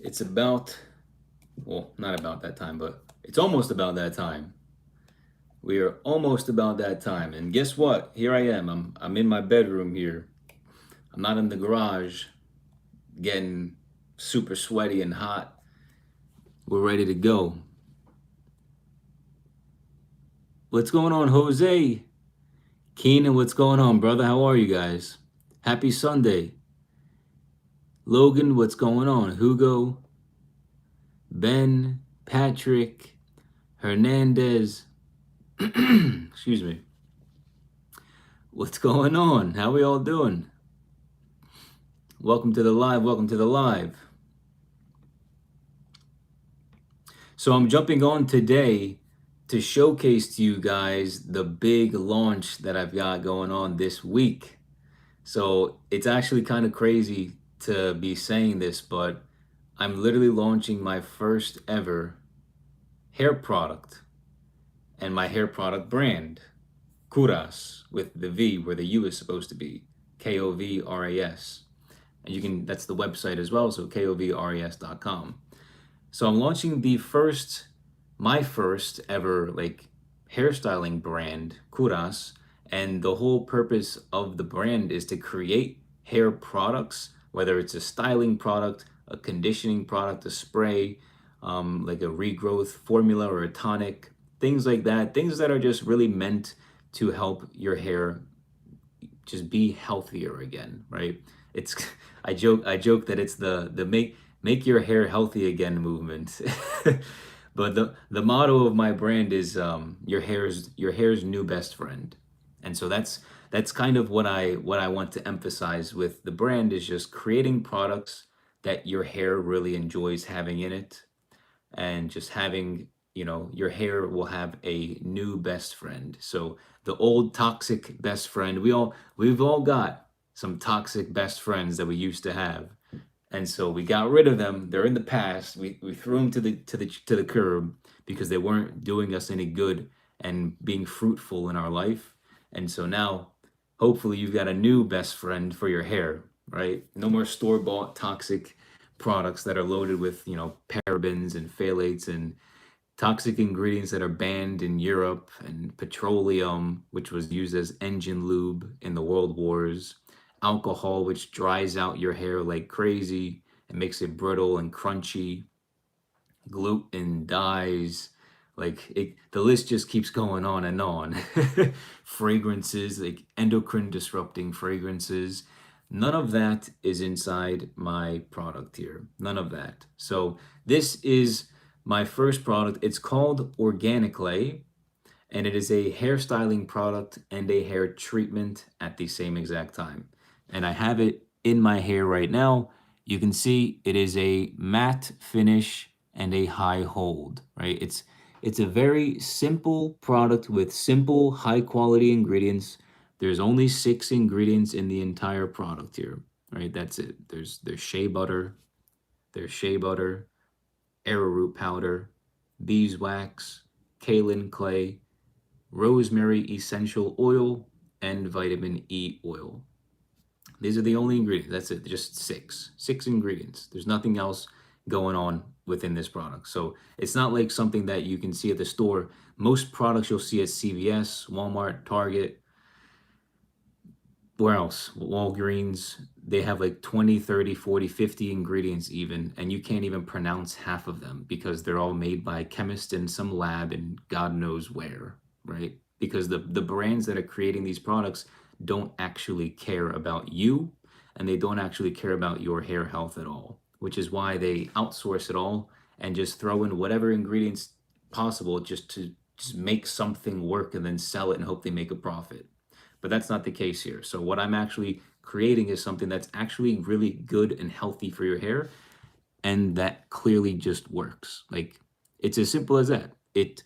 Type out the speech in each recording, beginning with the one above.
It's about, well, not about that time, but it's almost about that time. We are almost about that time. And guess what? Here I am. I'm in my bedroom here. I'm not in the garage getting super sweaty and hot. We're ready to go. What's going on, Jose? Keenan, what's going on, brother? How are you guys? Happy Sunday. Logan, what's going on? Hugo, Ben, Patrick, Hernandez. Excuse me. What's going on? How we all doing? Welcome to the live. Welcome to the live. So I'm jumping on today to showcase to you guys the big launch that I've got going on this week. So it's actually kind of crazy to be saying this, but I'm literally launching my first ever hair product and my hair product brand, Kuras, with the V where the U is supposed to be, Kovras. And you can, that's the website as well, so kovras.com. So I'm launching my first ever like hairstyling brand, Kuras, and the whole purpose of the brand is to create hair products, whether it's a styling product, a conditioning product, a spray, like a regrowth formula or a tonic, things like that, things that are just really meant to help your hair just be healthier again, right? It's I joke that it's the make your hair healthy again movement. But the motto of my brand is your hair's new best friend. And so that's kind of what I want to emphasize with the brand is just creating products that your hair really enjoys having in it, and just having, your hair will have a new best friend. So the old toxic best friend, we've all got some toxic best friends that we used to have, and so we got rid of them. They're in the past. We threw them to the curb because they weren't doing us any good and being fruitful in our life. And so now, hopefully, you've got a new best friend for your hair, right? No more store bought toxic products that are loaded with parabens and phthalates and toxic ingredients that are banned in Europe, and petroleum, which was used as engine lube in the world wars, alcohol, which dries out your hair like crazy and makes it brittle and crunchy, gluten dyes, the list just keeps going on and on. Fragrances, like endocrine disrupting fragrances. None of that is inside my product here. None of that. So this is my first product. It's called Organic Lay, and it is a hairstyling product and a hair treatment at the same exact time. And I have it in my hair right now. You can see it is a matte finish and a high hold, right? It's a very simple product with simple, high quality ingredients. There's only 6 ingredients in the entire product here, right? That's it. There's shea butter, arrowroot powder, beeswax, kaolin clay, rosemary essential oil, and vitamin E oil. These are the only ingredients. That's it. Just six ingredients. There's nothing else going on within this product. So it's not like something that you can see at the store. Most products you'll see at CVS, Walmart, Target, where else? Walgreens, they have like 20, 30, 40, 50 ingredients even, and you can't even pronounce half of them because they're all made by chemists in some lab and God knows where, right? Because the brands that are creating these products don't actually care about you, and they don't actually care about your hair health at all, which is why they outsource it all and just throw in whatever ingredients possible just to just make something work and then sell it and hope they make a profit. But that's not the case here. So what I'm actually creating is something that's actually really good and healthy for your hair, and that clearly just works. Like, it's as simple as that. It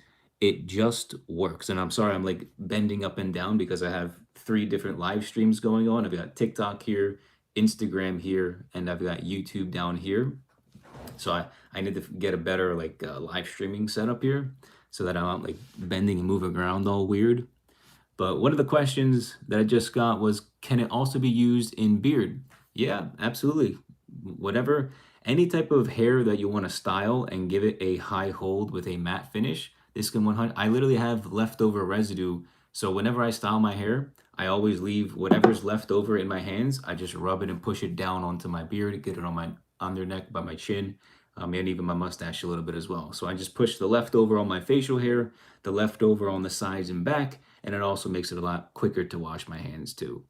just works. And I'm sorry I'm like bending up and down because I have 3 different live streams going on. I've got TikTok here, Instagram here, and I've got YouTube down here. So I need to get a better like live streaming setup here so that I'm not like bending and moving around all weird. But one of the questions that I just got was, can it also be used in beard? Yeah, absolutely. Whatever. Any type of hair that you want to style and give it a high hold with a matte finish, this can 100. I literally have leftover residue. So whenever I style my hair, I always leave whatever's left over in my hands. I just rub it and push it down onto my beard, get it on my under neck by my chin, and even my mustache a little bit as well. So I just push the leftover on my facial hair, the leftover on the sides and back, and it also makes it a lot quicker to wash my hands too.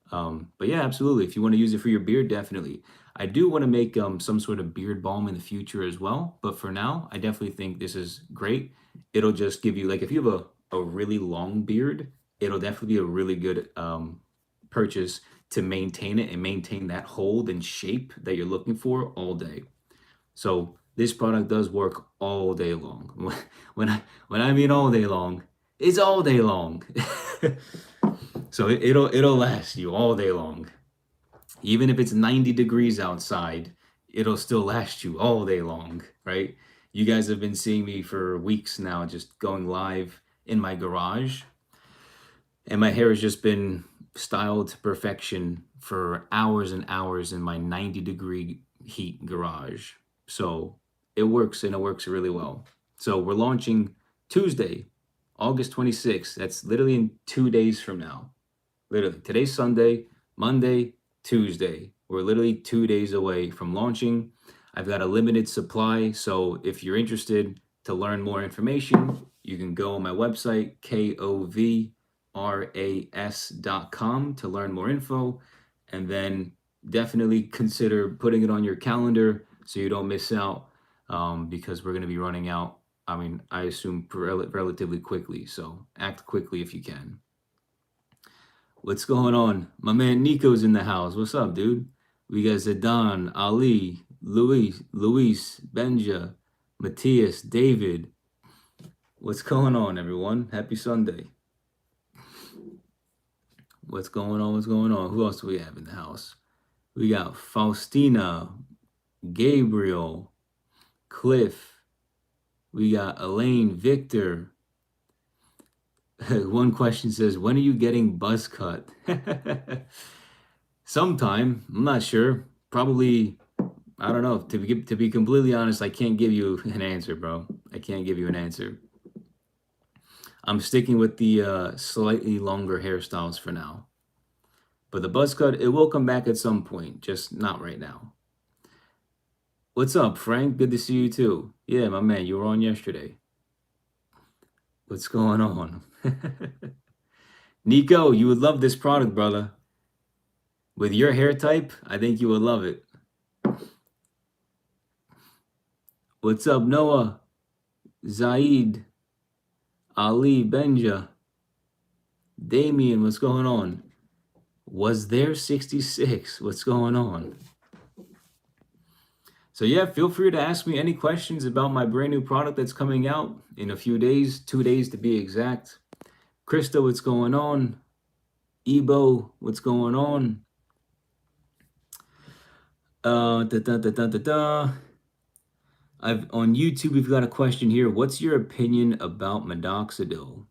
But yeah, absolutely. If you want to use it for your beard, definitely. I do want to make some sort of beard balm in the future as well. But for now, I definitely think this is great. It'll just give you, like, if you have a really long beard, it'll definitely be a really good purchase to maintain it and maintain that hold and shape that you're looking for all day. So this product does work all day long. When I mean all day long, it's all day long. So it'll last you all day long. Even if it's 90 degrees outside, it'll still last you all day long, right? You guys have been seeing me for weeks now, just going live in my garage. And my hair has just been styled to perfection for hours and hours in my 90-degree heat garage. So it works, and it works really well. So we're launching Tuesday, August 26th. That's literally in 2 days from now. Literally, today's Sunday, Monday, Tuesday. We're literally 2 days away from launching. I've got a limited supply, so if you're interested to learn more information, you can go on my website, kovras.com, to learn more info, and then definitely consider putting it on your calendar so you don't miss out, because we're going to be running out. I mean, I assume relatively quickly, so act quickly if you can. What's going on? My man Nico's in the house. What's up, dude? We got Zidane, Ali, Luis, Benja, Matthias, David. What's going on, everyone? Happy Sunday. What's going on? What's going on? Who else do we have in the house? We got Faustina, Gabriel, Cliff. We got Elaine, Victor. One question says, when are you getting buzz cut? Sometime. I'm not sure. Probably, I don't know. To be completely honest, I can't give you an answer, bro. I can't give you an answer. I'm sticking with the slightly longer hairstyles for now. But the buzz cut, it will come back at some point, just not right now. What's up, Frank? Good to see you too. Yeah, my man, you were on yesterday. What's going on? Nico, you would love this product, brother. With your hair type, I think you would love it. What's up, Noah? Zaid? Ali, Benja? Damien, what's going on? Was there 66? What's going on? So yeah, feel free to ask me any questions about my brand new product that's coming out in a few days, 2 days to be exact. Krista, what's going on? Ebo, what's going on? On YouTube, we've got a question here. What's your opinion about minoxidil?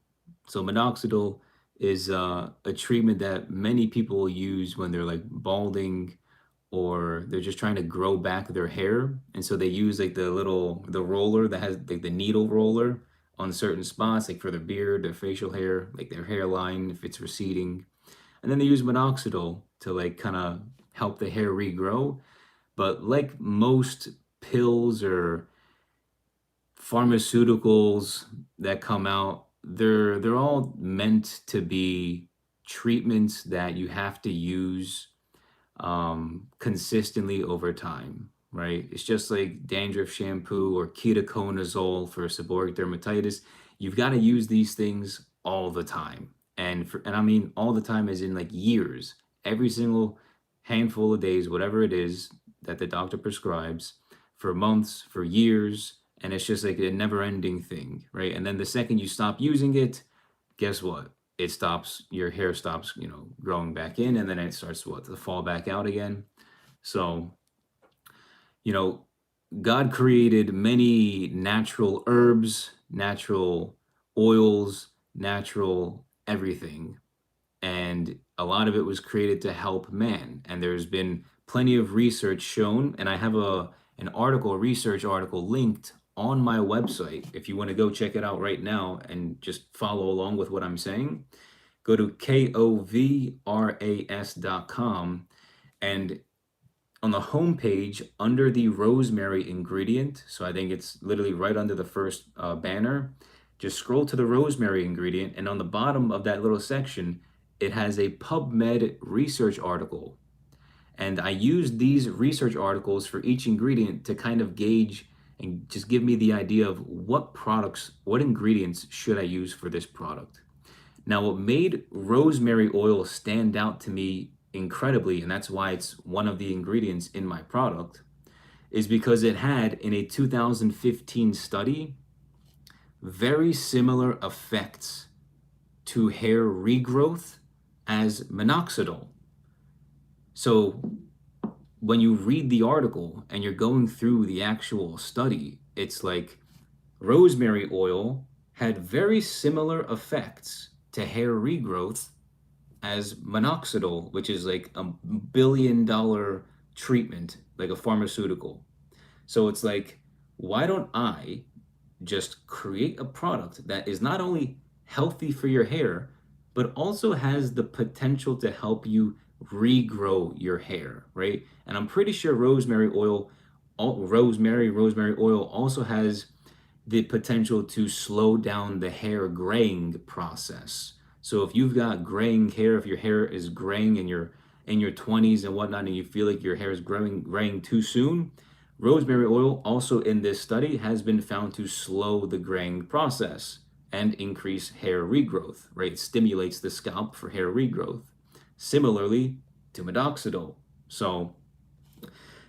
So minoxidil is a treatment that many people use when they're like balding, or they're just trying to grow back their hair. And so they use like the roller that has like the needle roller on certain spots, like for their beard, their facial hair, like their hairline, if it's receding. And then they use minoxidil to like kind of help the hair regrow. But like most pills or pharmaceuticals that come out, they're all meant to be treatments that you have to use consistently over time, right? It's just like dandruff shampoo or ketoconazole for seborrheic dermatitis. You've got to use these things all the time. And I mean all the time as in like years, every single handful of days, whatever it is that the doctor prescribes, for months, for years, and it's just like a never-ending thing, right? And then the second you stop using it, guess what? It stops, your hair stops, growing back in, and then it starts to fall back out again. So, God created many natural herbs, natural oils, natural everything. And a lot of it was created to help man. And there's been plenty of research shown, and I have a research article linked on my website. If you want to go check it out right now and just follow along with what I'm saying, go to kovras.com, and on the home page under the rosemary ingredient, so I think it's literally right under the first banner, just scroll to the rosemary ingredient, and on the bottom of that little section, it has a PubMed research article. And I use these research articles for each ingredient to kind of gauge and just give me the idea of what products, what ingredients should I use for this product. Now, what made rosemary oil stand out to me incredibly, and that's why it's one of the ingredients in my product, is because it had, in a 2015 study, very similar effects to hair regrowth as minoxidil. So when you read the article and you're going through the actual study, it's like rosemary oil had very similar effects to hair regrowth as minoxidil, which is like $1 billion treatment, like a pharmaceutical. So it's like, why don't I just create a product that is not only healthy for your hair, but also has the potential to help you regrow your hair, right? And I'm pretty sure rosemary oil also has the potential to slow down the hair graying process. So if you've got graying hair, if your hair is graying in your 20s and whatnot, and you feel like your hair is graying too soon, rosemary oil, also in this study, has been found to slow the graying process and increase hair regrowth, right? It stimulates the scalp for hair regrowth, similarly to minoxidil. So,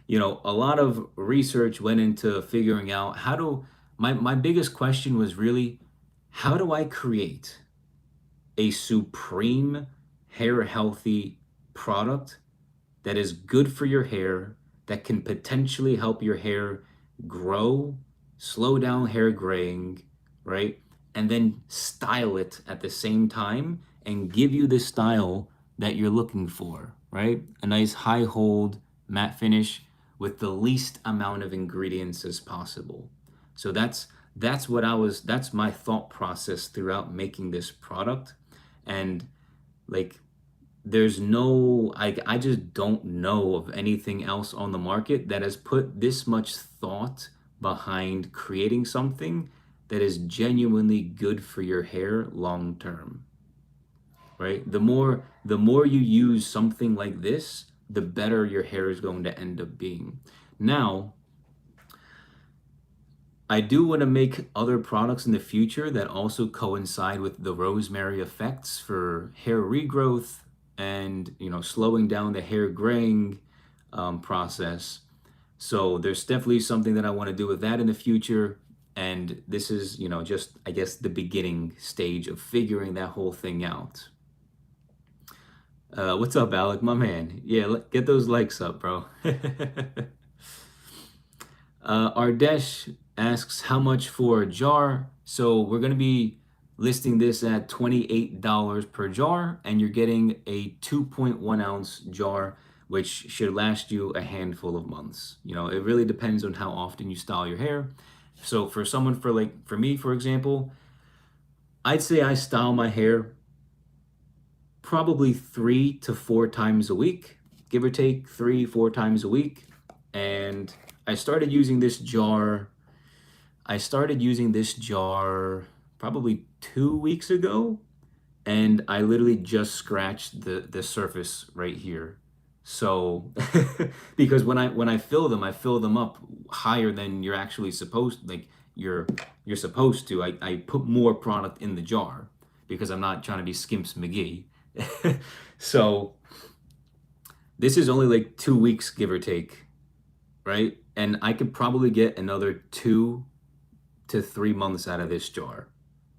a lot of research went into figuring out my biggest question was really, how do I create a supreme hair healthy product that is good for your hair, that can potentially help your hair grow, slow down hair graying, right? And then style it at the same time and give you the style that you're looking for, right? A nice high hold matte finish with the least amount of ingredients as possible. So that's my thought process throughout making this product. And like, I just don't know of anything else on the market that has put this much thought behind creating something that is genuinely good for your hair long term, right? The more you use something like this, the better your hair is going to end up being. Now, I do want to make other products in the future that also coincide with the rosemary effects for hair regrowth and, slowing down the hair graying process. So there's definitely something that I want to do with that in the future. And this is, just, I guess, the beginning stage of figuring that whole thing out. What's up, Alec, my man? Yeah, get those likes up, bro. Ardesh asks how much for a jar. So we're going to be listing this at $28 per jar, and you're getting a 2.1 ounce jar, which should last you a handful of months. It really depends on how often you style your hair. So for me, for example, I'd say I style my hair probably 3 to 4 times a week, give or take 3-4 times a week. And I started using this jar probably 2 weeks ago, and I literally just scratched the surface right here. So because when I fill them, I fill them up higher than you're actually supposed, like you're supposed to. I put more product in the jar because I'm not trying to be Skimps McGee. So this is only like 2 weeks, give or take, right? And I could probably get another 2 to 3 months out of this jar.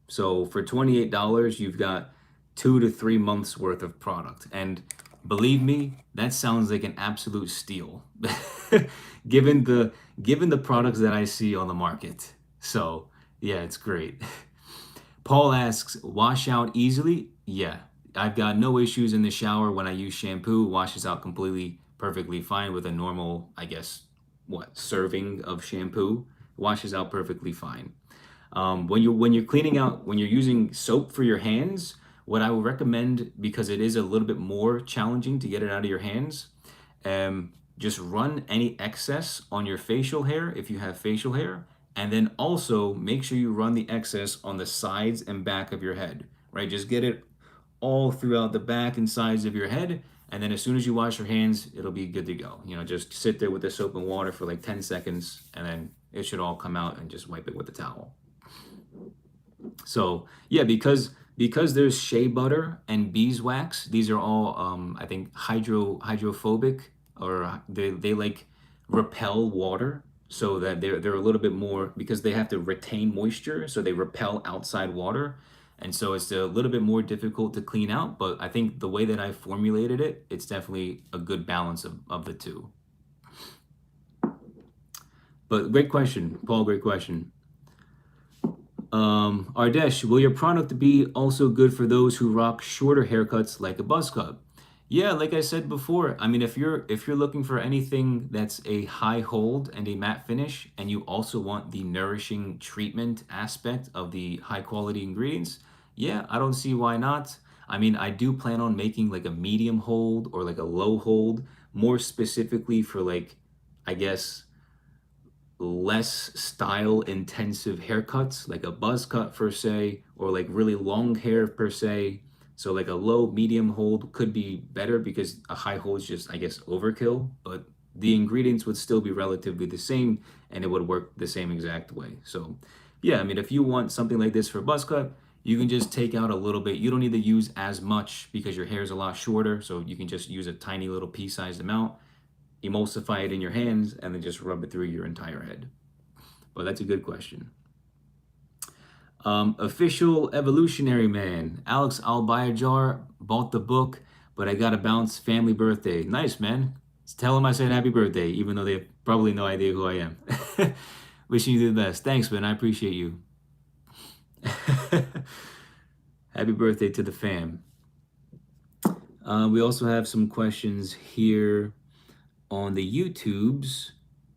So for $28, you've got 2 to 3 months worth of product. And believe me, that sounds like an absolute steal, given the products that I see on the market. So yeah, it's great. Paul asks, wash out easily? Yeah, I've got no issues in the shower when I use shampoo. Washes out completely perfectly fine with a normal, I guess, what, serving of shampoo. Washes out perfectly fine. When you're cleaning out, when you're using soap for your hands, what I would recommend, because it is a little bit more challenging to get it out of your hands, just run any excess on your facial hair if you have facial hair, and then also make sure you run the excess on the sides and back of your head. Right, just get it all throughout the back and sides of your head, and then as soon as you wash your hands, it'll be good to go. Just sit there with the soap and water for like 10 seconds, and then it should all come out, and just wipe it with the towel. So yeah, because there's shea butter and beeswax, these are all I think hydrophobic, or they like repel water, so that they're a little bit more, because they have to retain moisture, so they repel outside water, and so it's a little bit more difficult to clean out. But I think the way that I formulated it, it's definitely a good balance of the two. But great question, Paul. Great question. Ardesh, will your product be also good for those who rock shorter haircuts like a buzz cut? Yeah, like I said before, I mean, if you're looking for anything that's a high hold and a matte finish, and you also want the nourishing treatment aspect of the high quality ingredients, yeah, I don't see why not. I mean, I do plan on making like a medium hold or like a low hold, more specifically for, like, I guess, less style intensive haircuts, like a buzz cut per se, or like really long hair per se. So like a low medium hold could be better, because a high hold is just, I guess, overkill, but the ingredients would still be relatively the same, and it would work the same exact way. So yeah, I mean, if you want something like this for a buzz cut, you can just take out a little bit. You don't need to use as much because your hair is a lot shorter, so you can just use a tiny little pea-sized amount, emulsify it in your hands, and then just rub it through your entire head. But that's a good question. Official Evolutionary Man, Alex, I'll buy a jar, bought the book, but I gotta bounce, family birthday. Nice, man. Tell them I said happy birthday, even though they have probably no idea who I am. Wishing you the best. Thanks, man. I appreciate you. Happy birthday to the fam. We also have some questions here on the YouTubes.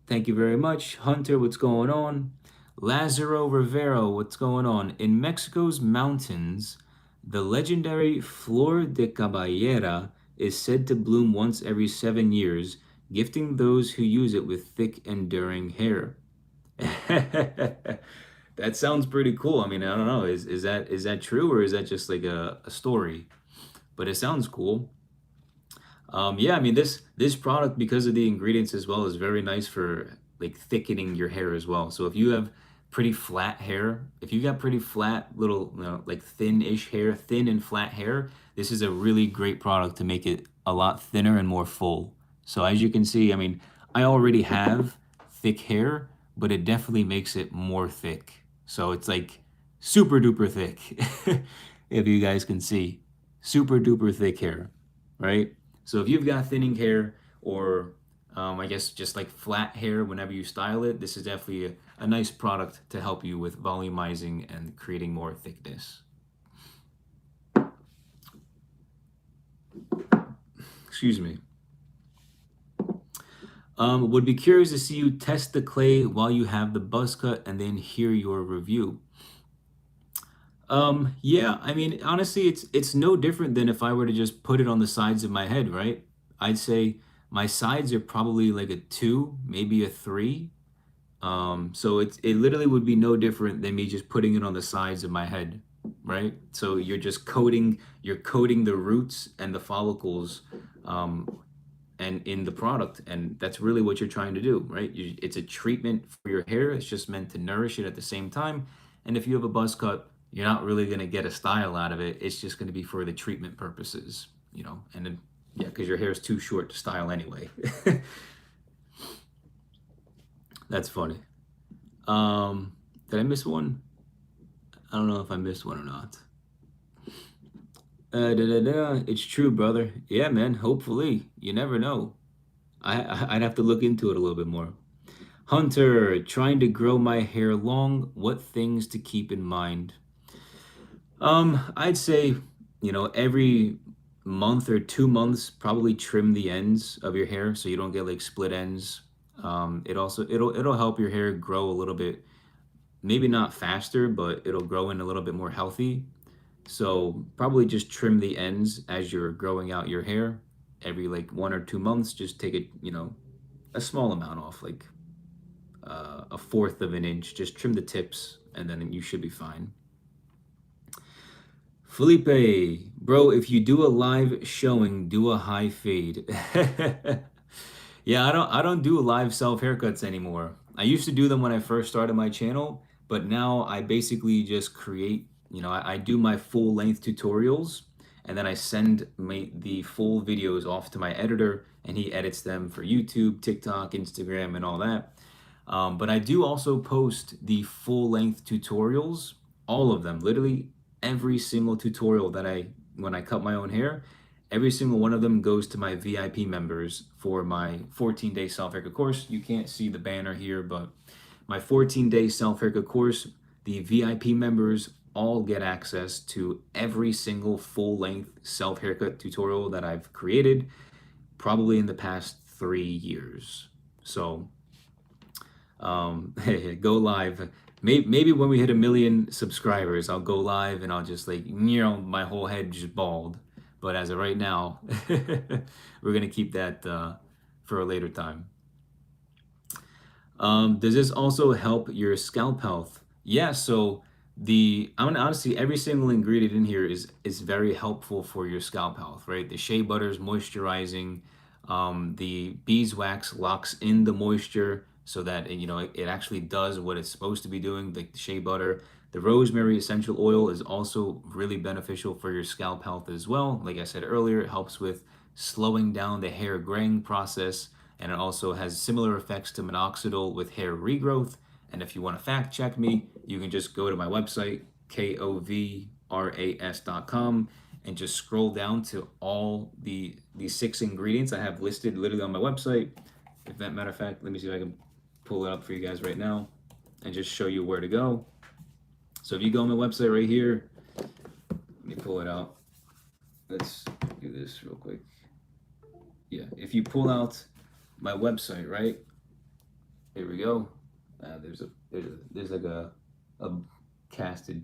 Thank you very much. Hunter, what's going on? Lazaro Rivero, what's going on? In Mexico's mountains, the legendary Flor de Caballera is said to bloom once every 7 years, gifting those who use it with thick, enduring hair. That sounds pretty cool. I mean, I don't know. Is that true, or is that just like a story? But it sounds cool. Yeah, I mean, this product, because of the ingredients as well, is very nice for like thickening your hair as well. So if you have pretty flat hair, if you got pretty flat little, like thin-ish hair, thin and flat hair, this is a really great product to make it a lot thinner and more full. So as you can see, I mean, I already have thick hair, but it definitely makes it more thick. So it's like super duper thick, if you guys can see, super duper thick hair, right? So if you've got thinning hair, or I guess just like flat hair whenever you style it, this is definitely a nice product to help you with volumizing and creating more thickness. Excuse me. Would be curious to see you test the clay while you have the buzz cut and then hear your review. Yeah, I mean, honestly, it's no different than if I were to just put it on the sides of my head, right? I'd say my sides are probably like a 2, maybe a 3. So it literally would be no different than me just putting it on the sides of my head, right? So you're coating the roots and the follicles, and in the product, and that's really what you're trying to do, right? It's a treatment for your hair. It's just meant to nourish it at the same time. And if you have a buzz cut, you're not really going to get a style out of it. It's just going to be for the treatment purposes, and then, yeah, because your hair is too short to style anyway. That's funny. Did I miss one? I don't know if I missed one or not. It's true, brother. Yeah, man. Hopefully, you never know. I'd have to look into it a little bit more. Hunter, trying to grow my hair long. What things to keep in mind? I'd say, every month or 2 months, probably trim the ends of your hair so you don't get like split ends. It'll help your hair grow a little bit, maybe not faster, but it'll grow in a little bit more healthy. So probably just trim the ends as you're growing out your hair every like 1 or 2 months. Just take it, a small amount off, like a fourth of an inch. Just trim the tips, and then you should be fine. Felipe, bro, if you do a live showing, do a high fade. Yeah, I don't do live self haircuts anymore. I used to do them when I first started my channel, but now I basically just create, I do my full length tutorials, and then I send the full videos off to my editor, and he edits them for YouTube, TikTok, Instagram, and all that. But I do also post the full length tutorials, all of them, literally every single tutorial when I cut my own hair, every single one of them goes to my VIP members for my 14-day self-haircut course. You can't see the banner here, but my 14-day self-haircut course, the VIP members all get access to every single full-length self-haircut tutorial that I've created, probably in the past 3 years. So go live. Maybe when we hit 1 million subscribers, I'll go live and I'll just like, my whole head just bald. But as of right now, we're gonna keep that for a later time. Does this also help your scalp health? Yeah, so I'm gonna honestly, every single ingredient in here is very helpful for your scalp health, right? The shea butter is moisturizing. The beeswax locks in the moisture so that it actually does what it's supposed to be doing, like the shea butter. The rosemary essential oil is also really beneficial for your scalp health as well. Like I said earlier, it helps with slowing down the hair graying process, and it also has similar effects to minoxidil with hair regrowth. And if you want to fact check me, you can just go to my website, kovras.com, and just scroll down to all the 6 ingredients I have listed literally on my website. If that matter of fact, let me see if I can pull it up for you guys right now and just show you where to go. So if you go on my website right here, let me pull it out. Let's do this real quick. Yeah, if you pull out my website, right? Here we go. There's like a casted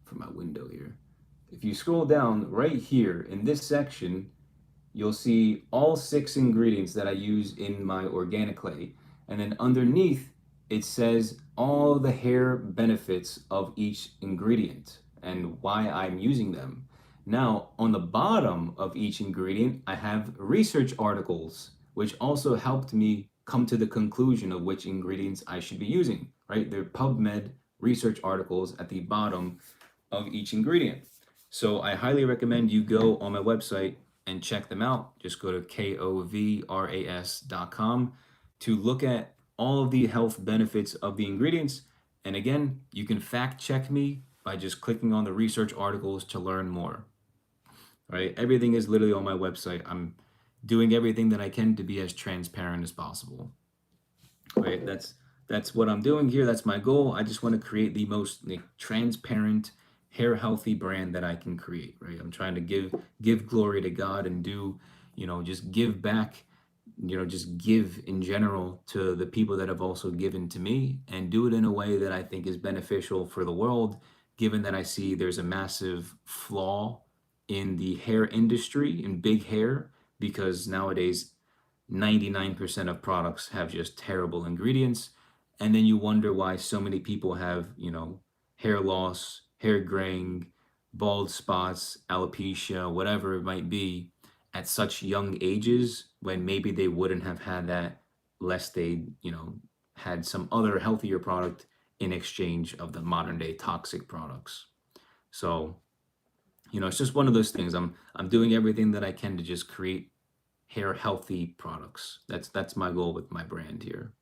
from my window here. If you scroll down right here in this section, you'll see all 6 ingredients that I use in my organic clay. And then underneath, it says all the hair benefits of each ingredient and why I'm using them. Now, on the bottom of each ingredient, I have research articles, which also helped me come to the conclusion of which ingredients I should be using, right? They're PubMed research articles at the bottom of each ingredient. So I highly recommend you go on my website and check them out. Just go to kovras.com to look at all of the health benefits of the ingredients. And again, you can fact check me by just clicking on the research articles to learn more. Right? Everything is literally on my website. I'm doing everything that I can to be as transparent as possible. Right? That's what I'm doing here. That's my goal. I just want to create the most transparent, hair healthy brand that I can create. Right? I'm trying to give glory to God and do, just give back, just give in general to the people that have also given to me, and do it in a way that I think is beneficial for the world, given that I see there's a massive flaw in the hair industry, in big hair, because nowadays 99% of products have just terrible ingredients. And then you wonder why so many people have, hair loss, hair graying, bald spots, alopecia, whatever it might be, at such young ages, when maybe they wouldn't have had that lest they, had some other healthier product in exchange of the modern day toxic products. So, it's just one of those things. I'm doing everything that I can to just create hair healthy products. That's my goal with my brand here.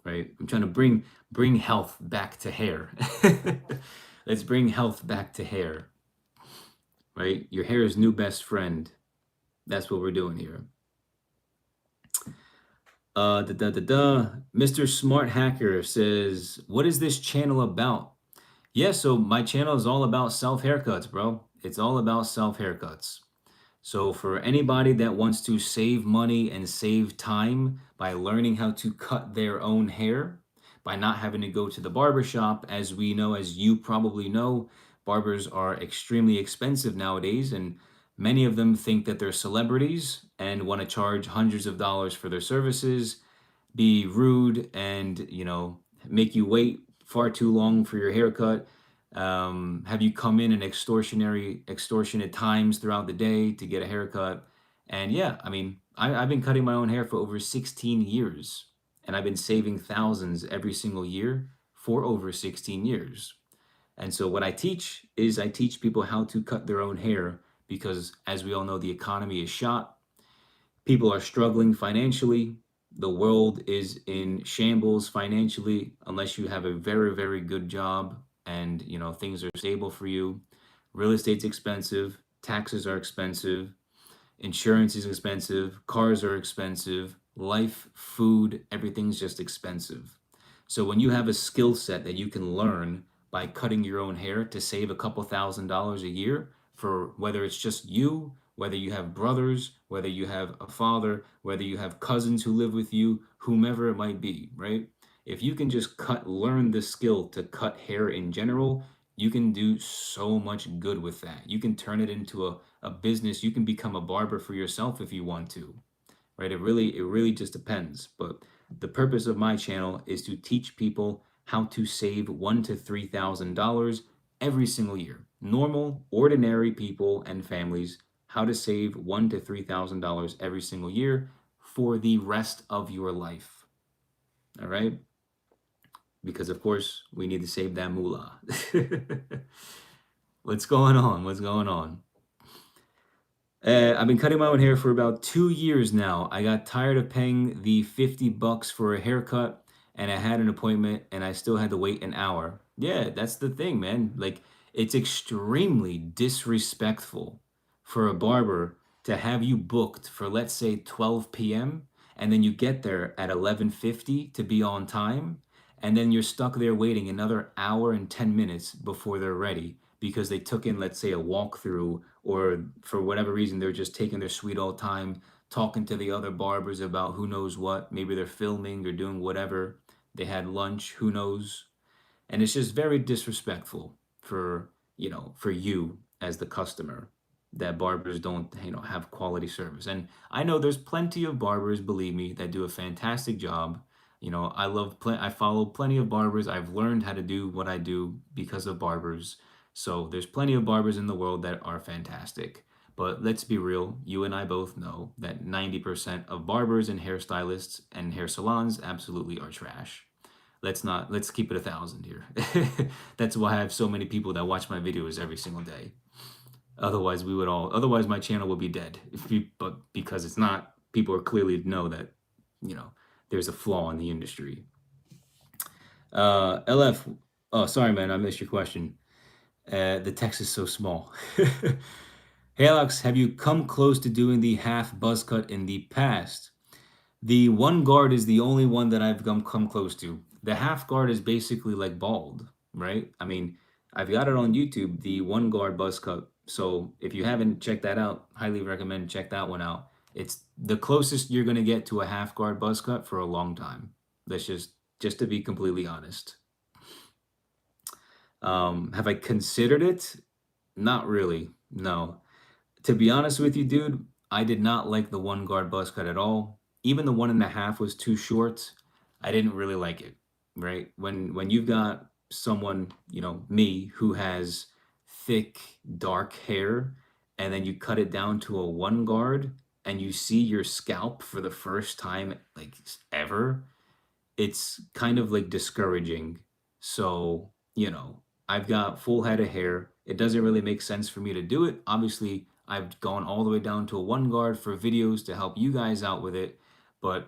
Right? I'm trying to bring health back to hair. Let's bring health back to hair. Right? Your hair's new best friend. That's what we're doing here. Mr. Smart Hacker says, what is this channel about? Yeah, so my channel is all about self haircuts, bro. It's all about self haircuts. So, for anybody that wants to save money and save time by learning how to cut their own hair, by not having to go to the barber shop, as we know, as you probably know, barbers are extremely expensive nowadays, and many of them think that they're celebrities and want to charge hundreds of dollars for their services, be rude, and make you wait far too long for your haircut, have you come in extortionate times throughout the day to get a haircut. And yeah, I mean, I've been cutting my own hair for over 16 years, and I've been saving thousands every single year for over 16 years. And so what I teach is I teach people how to cut their own hair, because as we all know, the economy is shot. People are struggling financially. The world is in shambles financially unless you have a very, very good job and things are stable for you. Real estate's expensive, taxes are expensive, insurance is expensive, cars are expensive, life, food, everything's just expensive. So when you have a skill set that you can learn by cutting your own hair to save a couple $1,000s a year, for whether it's just you, whether you have brothers, whether you have a father, whether you have cousins who live with you, whomever it might be, right? If you can just learn the skill to cut hair in general, you can do so much good with that. You can turn it into a business. You can become a barber for yourself if you want to, right? It really just depends. But the purpose of my channel is to teach people how to save $1,000 to $3,000 every single year. Normal, ordinary people and families, how to save $1,000 to $3,000 every single year for the rest of your life. All right? Because of course we need to save that moolah. What's going on? What's going on? I've been cutting my own hair for about 2 years now. I got tired of paying the $50 for a haircut, and I had an appointment, and I still had to wait an hour. Yeah, that's the thing, man. Like, it's extremely disrespectful for a barber to have you booked for, let's say, 12 p.m., and then you get there at 11:50 to be on time, and then you're stuck there waiting another hour and 10 minutes before they're ready because they took in, let's say, a walkthrough, or for whatever reason, they're just taking their sweet old time talking to the other barbers about who knows what. Maybe they're filming or doing whatever. They had lunch, who knows? And it's just very disrespectful for, for you as the customer, that barbers don't, have quality service. And I know there's plenty of barbers, believe me, that do a fantastic job. I follow plenty of barbers. I've learned how to do what I do because of barbers. So there's plenty of barbers in the world that are fantastic. But let's be real, you and I both know that 90% of barbers and hairstylists and hair salons absolutely are trash. Let's keep it 1,000 here. That's why I have so many people that watch my videos every single day. Otherwise my channel would be dead. But because it's not, people are clearly know that, there's a flaw in the industry. LF, oh, sorry, man, I missed your question. The text is so small. Hey, Alex, have you come close to doing the half buzz cut in the past? The one guard is the only one that I've come close to. The half guard is basically like bald, right? I mean, I've got it on YouTube, the one guard buzz cut. So if you haven't checked that out, highly recommend check that one out. It's the closest you're gonna get to a half guard buzz cut for a long time. That's just to be completely honest. Have I considered it? Not really. No. To be honest with you, dude, I did not like the one guard buzz cut at all. Even the 1.5 was too short. I didn't really like it, right? When you've got someone, me, who has thick, dark hair, and then you cut it down to a one guard and you see your scalp for the first time, like ever, it's kind of like discouraging. So, I've got full head of hair. It doesn't really make sense for me to do it. Obviously, I've gone all the way down to a one guard for videos to help you guys out with it. But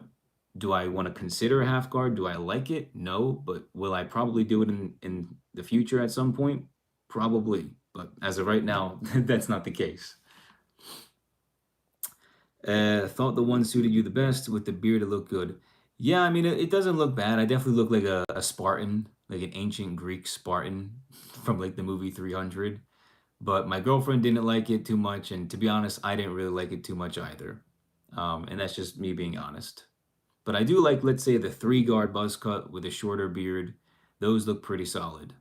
do I want to consider a half guard? Do I like it? No. But will I probably do it in the future at some point? Probably. But as of right now, that's not the case. Thought the one suited you the best with the beard. It looked good. Yeah, I mean, it doesn't look bad. I definitely look like a Spartan, like an ancient Greek Spartan from like the movie 300. But my girlfriend didn't like it too much, and to be honest, I didn't really like it too much either. And that's just me being honest. But I do like, let's say, the 3 guard buzz cut with a shorter beard. Those look pretty solid.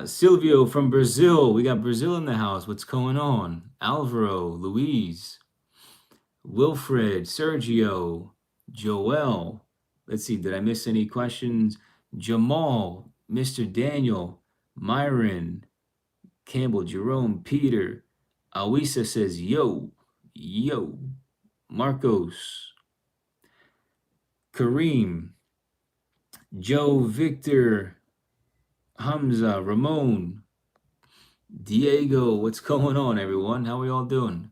Silvio from Brazil. We got Brazil in the house. What's going on? Alvaro, Luis, Wilfred, Sergio, Joel. Let's see, did I miss any questions? Jamal, Mr. Daniel, Myron, Campbell, Jerome, Peter. Awisa says, yo, yo. Marcos, Kareem, Joe, Victor, Hamza, Ramon, Diego. What's going on, everyone? How are we all doing?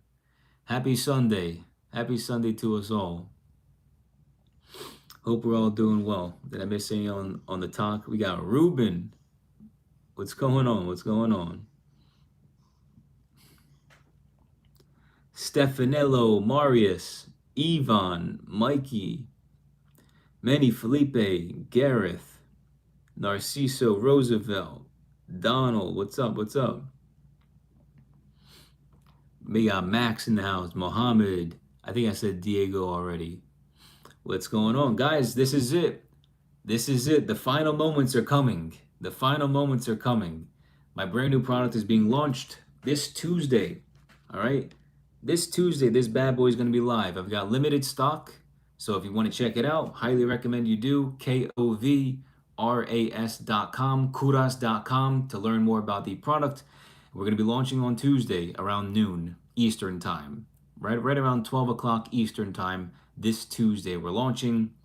Happy Sunday. Happy Sunday to us all. Hope we're all doing well. Did I miss any on the talk? We got Ruben. What's going on? What's going on? Stefanello, Marius, Ivan, Mikey, Manny Felipe, Gareth, Narciso, Roosevelt, Donald. What's up? What's up? We got Max in the house. Mohammed. I think I said Diego already. What's going on? Guys, this is it. This is it. The final moments are coming. The final moments are coming. My brand new product is being launched this Tuesday. All right? This Tuesday, this bad boy is going to be live. I've got limited stock. So if you want to check it out, highly recommend you do. KOVRAS.com, Kuras.com to learn more about the product. We're going to be launching on Tuesday around noon Eastern time, right around 12 o'clock Eastern time. This Tuesday we're launching,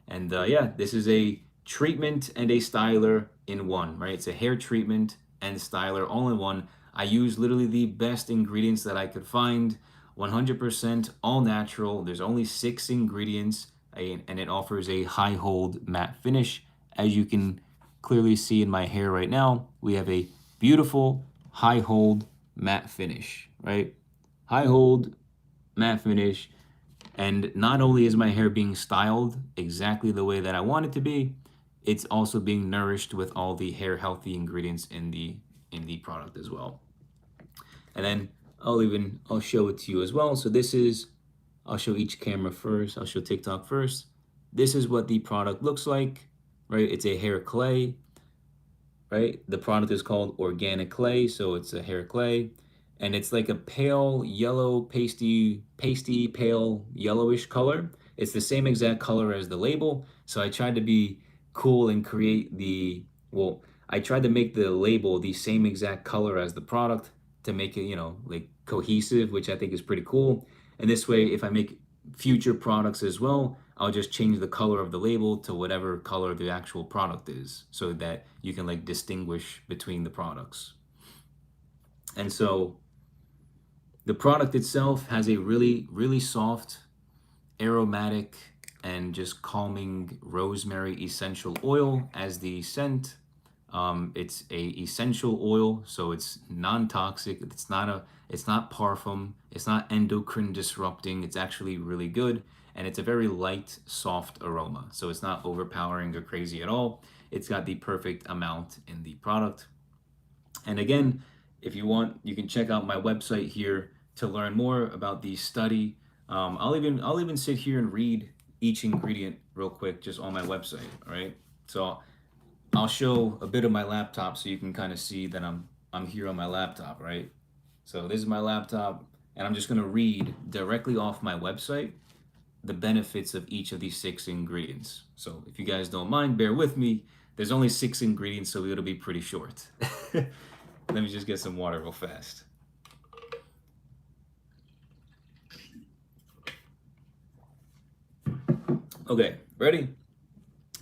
and yeah, this is a treatment and a styler in one, right? It's a hair treatment and styler all in one. I use literally the best ingredients that I could find, 100% all natural. There's only 6 ingredients, and it offers a high hold matte finish. As you can clearly see in my hair right now, we have a beautiful high hold matte finish, right? High hold matte finish. And not only is my hair being styled exactly the way that I want it to be, it's also being nourished with all the hair healthy ingredients in the product as well. And then I'll show it to you as well. So I'll show each camera first. I'll show TikTok first. This is what the product looks like, right? It's a hair clay, right? The product is called organic clay, so it's a hair clay, and it's like a pale yellow, pasty, pale yellowish color. It's the same exact color as the label. So I tried to be cool and I tried to make the label the same exact color as the product to make it, like cohesive, which I think is pretty cool. And this way, if I make future products as well, I'll just change the color of the label to whatever color the actual product is so that you can like distinguish between the products. And so the product itself has a really, really soft, aromatic, and just calming rosemary essential oil as the scent. It's a essential oil, so it's non-toxic. It's not parfum. It's not endocrine disrupting. It's actually really good, and it's a very light, soft aroma. So it's not overpowering or crazy at all. It's got the perfect amount in the product. And again, if you want, you can check out my website here to learn more about the study. I'll even sit here and read each ingredient real quick just on my website. All right. So I'll show a bit of my laptop so you can kind of see that I'm here on my laptop, right? So this is my laptop, and I'm just gonna read directly off my website the benefits of each of these 6 ingredients. So if you guys don't mind, bear with me. There's only 6 ingredients, so it'll be pretty short. Let me just get some water real fast. Okay, ready?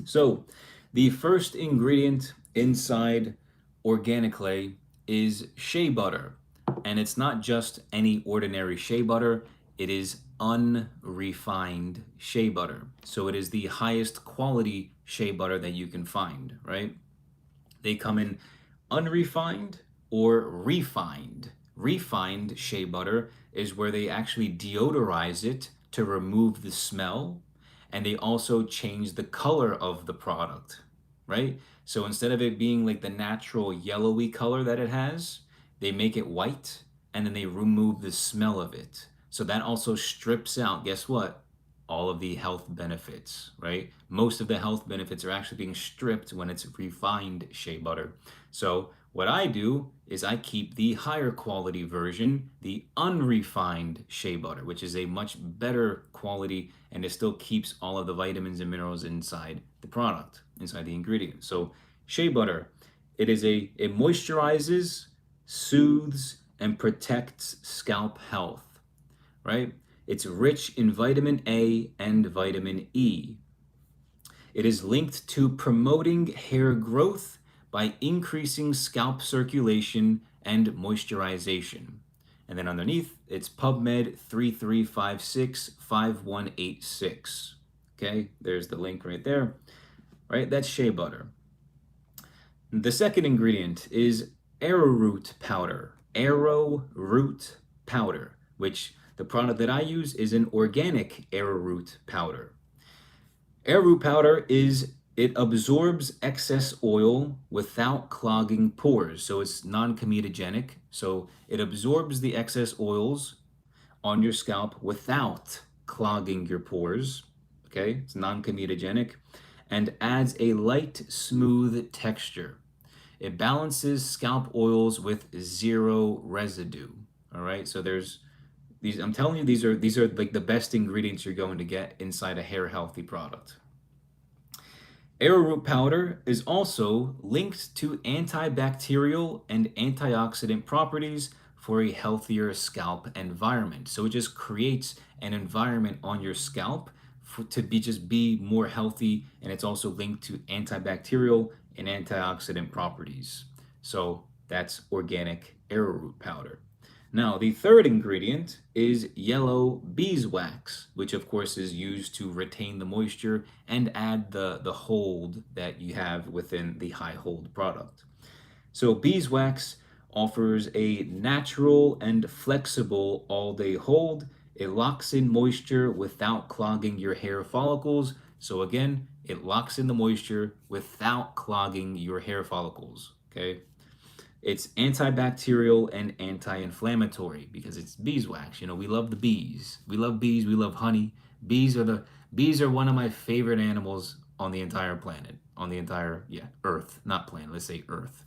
So the first ingredient inside organic clay is shea butter. And it's not just any ordinary shea butter, it is unrefined shea butter. So it is the highest quality shea butter that you can find, right? They come in unrefined or refined. Refined shea butter is where they actually deodorize it to remove the smell, and they also change the color of the product. right? So instead of it being like the natural yellowy color that it has, they make it white and then they remove the smell of it. So that also strips out, guess what? All of the health benefits, right? Most of the health benefits are actually being stripped when it's refined shea butter. So what I do is I keep the higher quality version, the unrefined shea butter, which is a much better quality and it still keeps all of the vitamins and minerals inside the product, inside the ingredient. So shea butter, it moisturizes, soothes, and protects scalp health, right? It's rich in vitamin A and vitamin E. It is linked to promoting hair growth by increasing scalp circulation and moisturization. And then underneath, it's PubMed 33565186. Okay, there's the link right there, right? That's shea butter. The second ingredient is arrowroot powder. Arrowroot powder, which the product that I use is an organic arrowroot powder. Arrowroot powder it absorbs excess oil without clogging pores. So it's non-comedogenic. So it absorbs the excess oils on your scalp without clogging your pores. Okay, it's non-comedogenic and adds a light, smooth texture. It balances scalp oils with zero residue. All right, so there's these. I'm telling you, these are like the best ingredients you're going to get inside a hair healthy product. Arrowroot powder is also linked to antibacterial and antioxidant properties for a healthier scalp environment. So it just creates an environment on your scalp to be more healthy, and it's also linked to antibacterial and antioxidant properties. So that's organic arrowroot powder. Now, the third ingredient is yellow beeswax, which of course is used to retain the moisture and add the hold that you have within the high hold product. So beeswax offers a natural and flexible all-day hold. It locks in moisture without clogging your hair follicles. So again, it locks in the moisture without clogging your hair follicles, okay? It's antibacterial and anti-inflammatory because it's beeswax. You know, we love the bees. We love bees, we love honey. Bees are one of my favorite animals on the entire planet. On the entire, yeah, Earth, not planet, let's say Earth.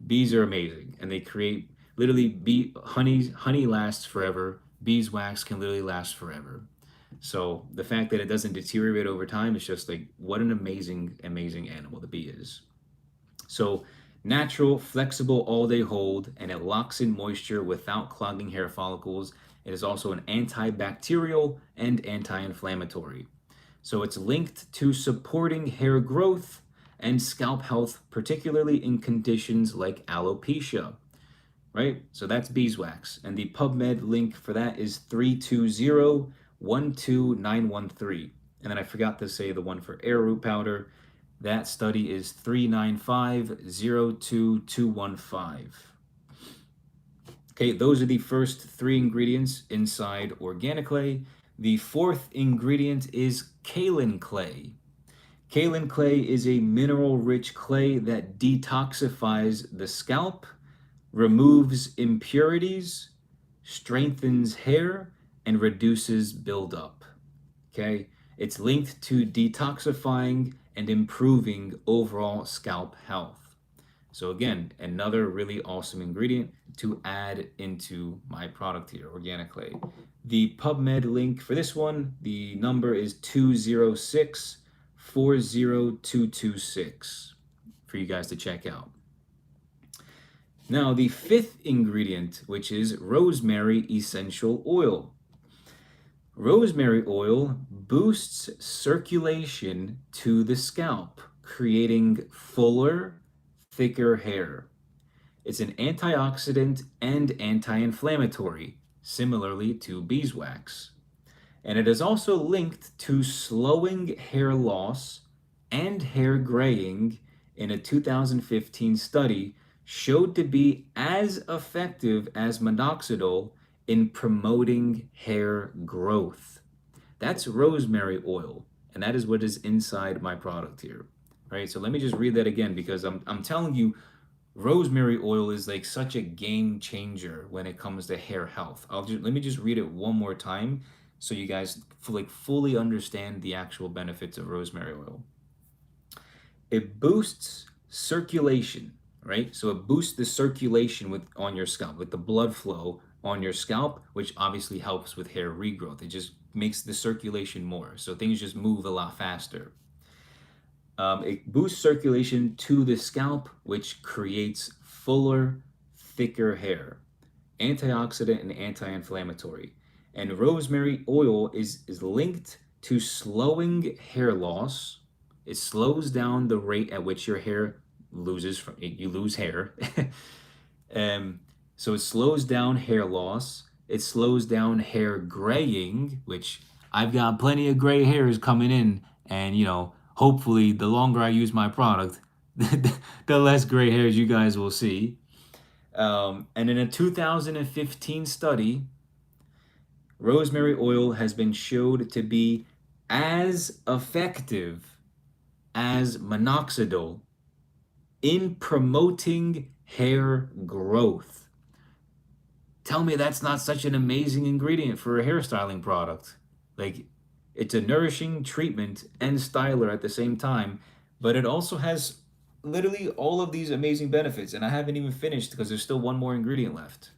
Bees are amazing and they create literally honey lasts forever. Beeswax can literally last forever. So the fact that it doesn't deteriorate over time is just like what an amazing animal the bee is. So natural, flexible all-day hold, and it locks in moisture without clogging hair follicles. It is also an antibacterial and anti-inflammatory. So it's linked to supporting hair growth and scalp health, particularly in conditions like alopecia, right? So that's beeswax. And the PubMed link for that is 320-12913. And then I forgot to say the one for arrowroot powder. That study is 395-02215. Okay, those are the first three ingredients inside organic clay. The fourth ingredient is kaolin clay. Kaolin clay is a mineral-rich clay that detoxifies the scalp, removes impurities, strengthens hair, and reduces buildup. Okay, it's linked to detoxifying and improving overall scalp health. So again, another really awesome ingredient to add into my product here, organic clay. The PubMed link for this one, the number is 206-40226 for you guys to check out. Now, the fifth ingredient, which is rosemary essential oil. Rosemary oil boosts circulation to the scalp, creating fuller, thicker hair. It's an antioxidant and anti-inflammatory, similarly to beeswax. And it is also linked to slowing hair loss and hair graying in a 2015 study showed to be as effective as minoxidil in promoting hair growth. That's rosemary oil, and that is what is inside my product here. right? So let me just read that again because I'm telling you, rosemary oil is like such a game changer when it comes to hair health. Let me just read it one more time so you guys like fully understand the actual benefits of rosemary oil. It boosts circulation, right? So it boosts the circulation with on your scalp, with the blood flow on your scalp, which obviously helps with hair regrowth. It just makes the circulation more, so things just move a lot faster. It boosts circulation to the scalp, which creates fuller, thicker hair, antioxidant and anti-inflammatory. And rosemary oil is linked to slowing hair loss. It slows down the rate at which your hair loses from you lose hair. um, so it slows down hair loss. It slows down hair graying, which I've got plenty of gray hairs coming in, and hopefully the longer I use my product, the less gray hairs you guys will see. And in a 2015 study, rosemary oil has been showed to be as effective as minoxidil in promoting hair growth. Tell me that's not such an amazing ingredient for a hairstyling product. Like, it's a nourishing treatment and styler at the same time, but it also has literally all of these amazing benefits. And I haven't even finished because there's still one more ingredient left.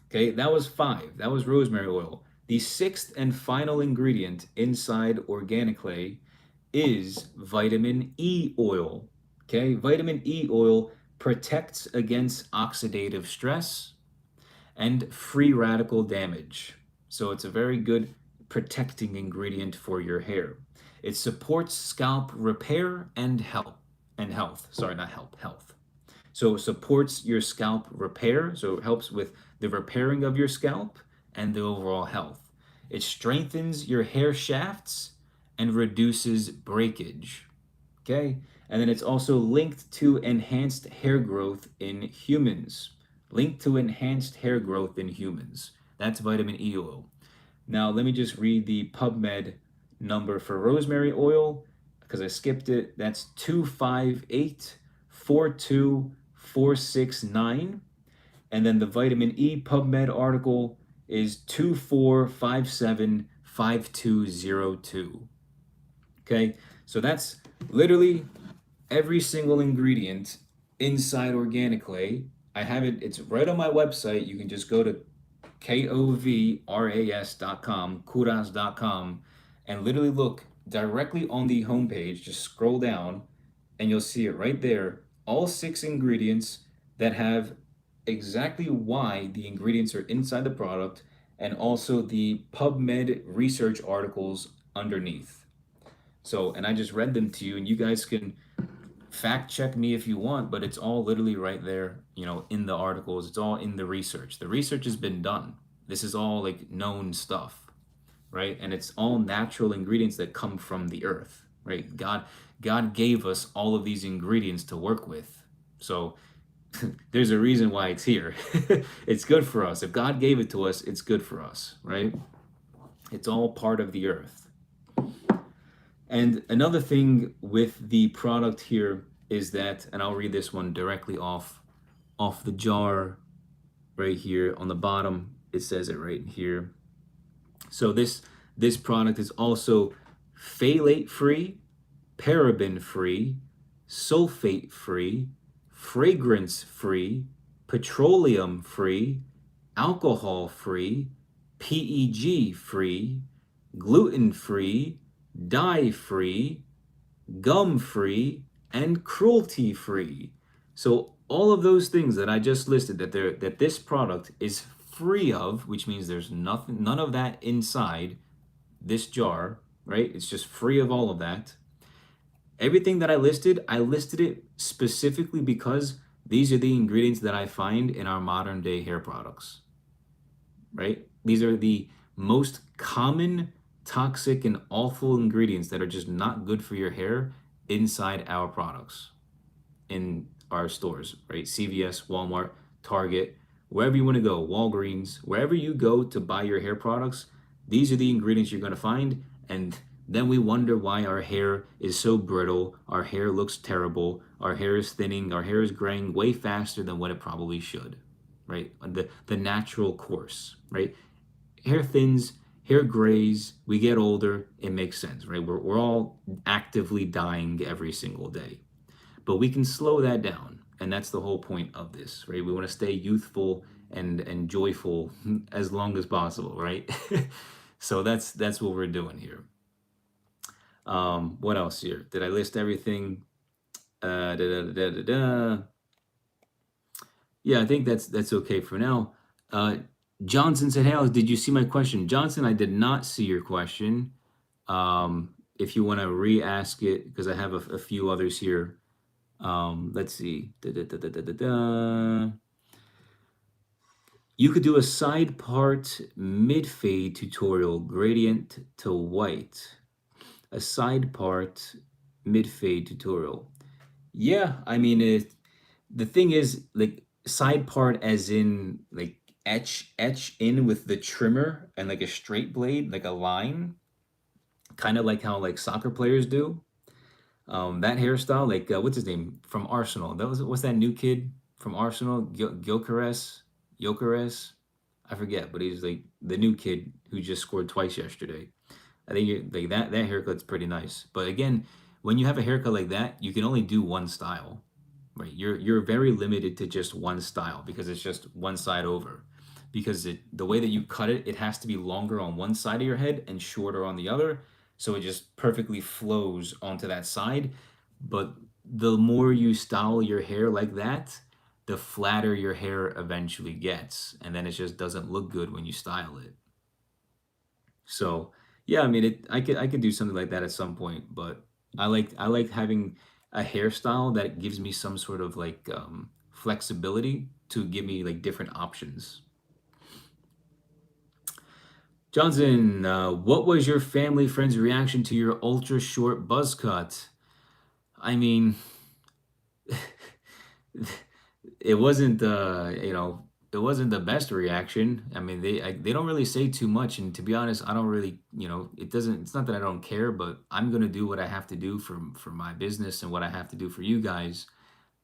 Okay, that was 5. That was rosemary oil. The 6th and final ingredient inside organic clay is vitamin E oil. Okay, vitamin E oil protects against oxidative stress and free radical damage. So it's a very good protecting ingredient for your hair. It supports scalp repair and health. Sorry, not health. So it supports your scalp repair. So it helps with the repairing of your scalp and the overall health. It strengthens your hair shafts and reduces breakage. Okay? And then it's also linked to enhanced hair growth in humans. Linked to enhanced hair growth in humans. That's vitamin E oil. Now, let me just read the PubMed number for rosemary oil because I skipped it. That's 258-42469. And then the vitamin E PubMed article is 24575202. Okay, so that's literally every single ingredient inside organic clay. I have it, it's right on my website. You can just go to kovras.com, kuras.com, and literally look directly on the homepage. Just scroll down and you'll see it right there. All 6 ingredients that have exactly why the ingredients are inside the product and also the PubMed research articles underneath. So, and I just read them to you, and you guys can fact check me if you want, but it's all literally right there, in the articles. It's all in the research. The research has been done. This is all like known stuff, right? And it's all natural ingredients that come from the earth, right? God gave us all of these ingredients to work with. So there's a reason why it's here. It's good for us. If God gave it to us, it's good for us, right? It's all part of the earth. And another thing with the product here is that, and I'll read this one directly off the jar right here on the bottom. It says it right here. So this product is also phthalate free, paraben free, sulfate free, fragrance free, petroleum free, alcohol free, PEG free, gluten free, dye free, gum free, and cruelty free. So all of those things that I just listed that this product is free of, which means there's none of that inside this jar, right? It's just free of all of that. Everything that I listed it specifically because these are the ingredients that I find in our modern day hair products, right? These are the most common toxic and awful ingredients that are just not good for your hair inside our products in our stores, right? CVS, Walmart, Target, wherever you want to go, Walgreens, wherever you go to buy your hair products, these are the ingredients you're going to find. And Then we wonder why our hair is so brittle, our hair looks terrible, our hair is thinning, our hair is graying way faster than what it probably should, right? The natural course, right? Hair thins, hair grays, we get older, it makes sense, right? We're all actively dying every single day. But we can slow that down. And that's the whole point of this, right? We want to stay youthful and joyful as long as possible, right? So that's what we're doing here. What else here? Did I list everything? Da, da, da, da, da. Yeah, I think that's okay for now. Uh, Johnson said, "Hey, Alex, did you see my question?" Johnson, I did not see your question. If you want to re-ask it, because I have a few others here. Let's see. Da, da, da, da, da, da, da. You could do a side part mid fade tutorial, gradient to white. A side part mid fade tutorial. Yeah, I mean, the thing is, like, side part as in like etch in with the trimmer and like a straight blade, like a line, kind of like how like soccer players do. That hairstyle, like what's his name from Arsenal? That was what's that new kid from Arsenal? Gyökeres, I forget, but he's like the new kid who just scored twice yesterday. I think like that haircut's pretty nice. But again, when you have a haircut like that, you can only do one style, right? You're very limited to just one style because it's just one side over. Because the way that you cut it, it has to be longer on one side of your head and shorter on the other, so it just perfectly flows onto that side. But the more you style your hair like that, the flatter your hair eventually gets, and then it just doesn't look good when you style it. So yeah, I mean, I could do something like that at some point, but I like having a hairstyle that gives me some sort of like flexibility to give me like different options. Johnson, what was your family friend's reaction to your ultra short buzz cut? I mean, it wasn't it wasn't the best reaction. I mean, they don't really say too much, and to be honest, I don't really, it doesn't. It's not that I don't care, but I'm gonna do what I have to do for my business and what I have to do for you guys.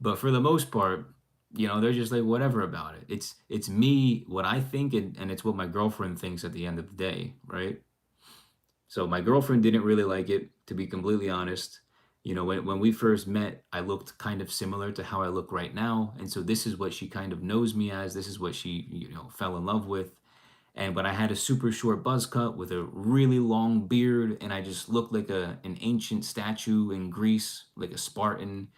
But for the most part, they're just like whatever about it. It's me, what I think, and it's what my girlfriend thinks at the end of the day, right? So my girlfriend didn't really like it, to be completely honest. When we first met, I looked kind of similar to how I look right now. And so this is what she kind of knows me as. This is what she, fell in love with. And but I had a super short buzz cut with a really long beard, and I just looked like an ancient statue in Greece, like a Spartan.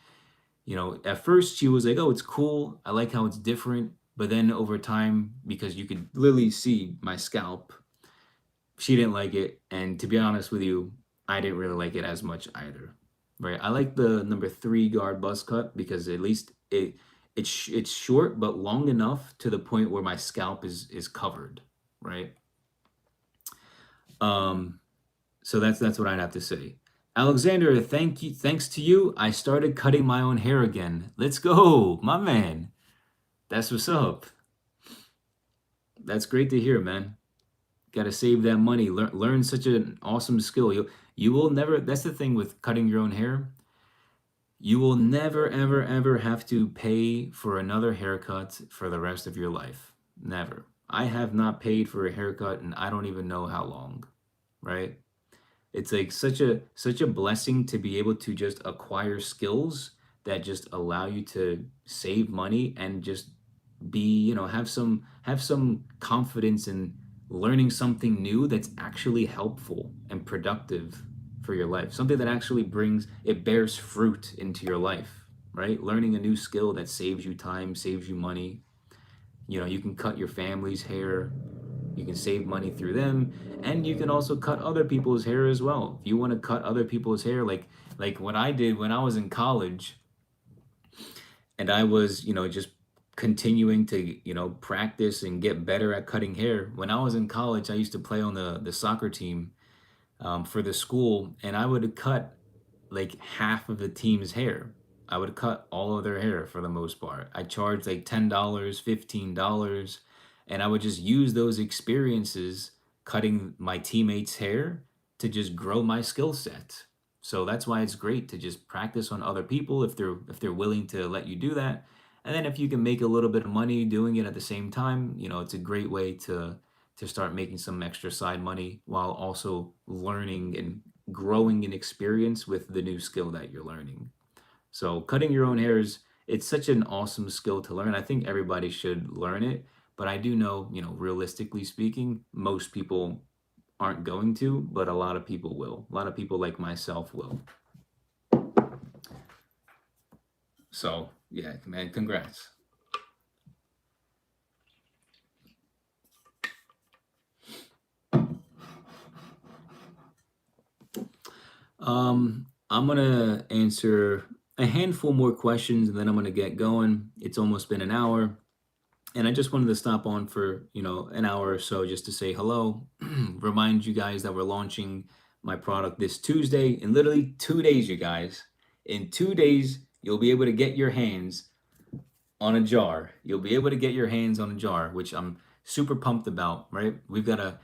At first she was like, "Oh, it's cool. I like how it's different." But then over time, because you could literally see my scalp, she didn't like it, and to be honest with you, I didn't really like it as much either. Right? I like the number 3 guard buzz cut because at least it's short but long enough to the point where my scalp is covered, right? Um, so that's what I'd have to say. Alexander, thanks to you, I started cutting my own hair again. Let's go, my man. That's what's up. That's great to hear, man. Got to save that money. Learn such an awesome skill. You will never. That's the thing with cutting your own hair. You will never, ever, ever have to pay for another haircut for the rest of your life. Never. I have not paid for a haircut and I don't even know how long. Right? It's like such a blessing to be able to just acquire skills that just allow you to save money and just have some confidence in learning something new that's actually helpful and productive for your life, something that actually bears fruit into your life, right? Learning a new skill that saves you time, saves you money. You can cut your family's hair, you can save money through them, and you can also cut other people's hair as well. If you want to cut other people's hair, like what I did when I was in college, and I was, just continuing to, practice and get better at cutting hair. When I was in college, I used to play on the soccer team for the school, and I would cut like half of the team's hair. I would cut all of their hair for the most part. I charged like $10, $15, and I would just use those experiences cutting my teammates' hair to just grow my skill set. So that's why it's great to just practice on other people if they're willing to let you do that. And then if you can make a little bit of money doing it at the same time, it's a great way to start making some extra side money while also learning and growing in experience with the new skill that you're learning. So cutting your own hair is it's such an awesome skill to learn. I think everybody should learn it, but I do know, realistically speaking, most people aren't going to, but a lot of people will. A lot of people like myself will. So, yeah, man, congrats. I'm gonna answer a handful more questions and then I'm gonna get going. It's almost been an hour. And I just wanted to stop on for, an hour or so just to say hello, remind you guys that we're launching my product this Tuesday in literally 2 days, you guys. In 2 days, you'll be able to get your hands on a jar. You'll be able to get your hands on a jar, which I'm super pumped about, right? We've got a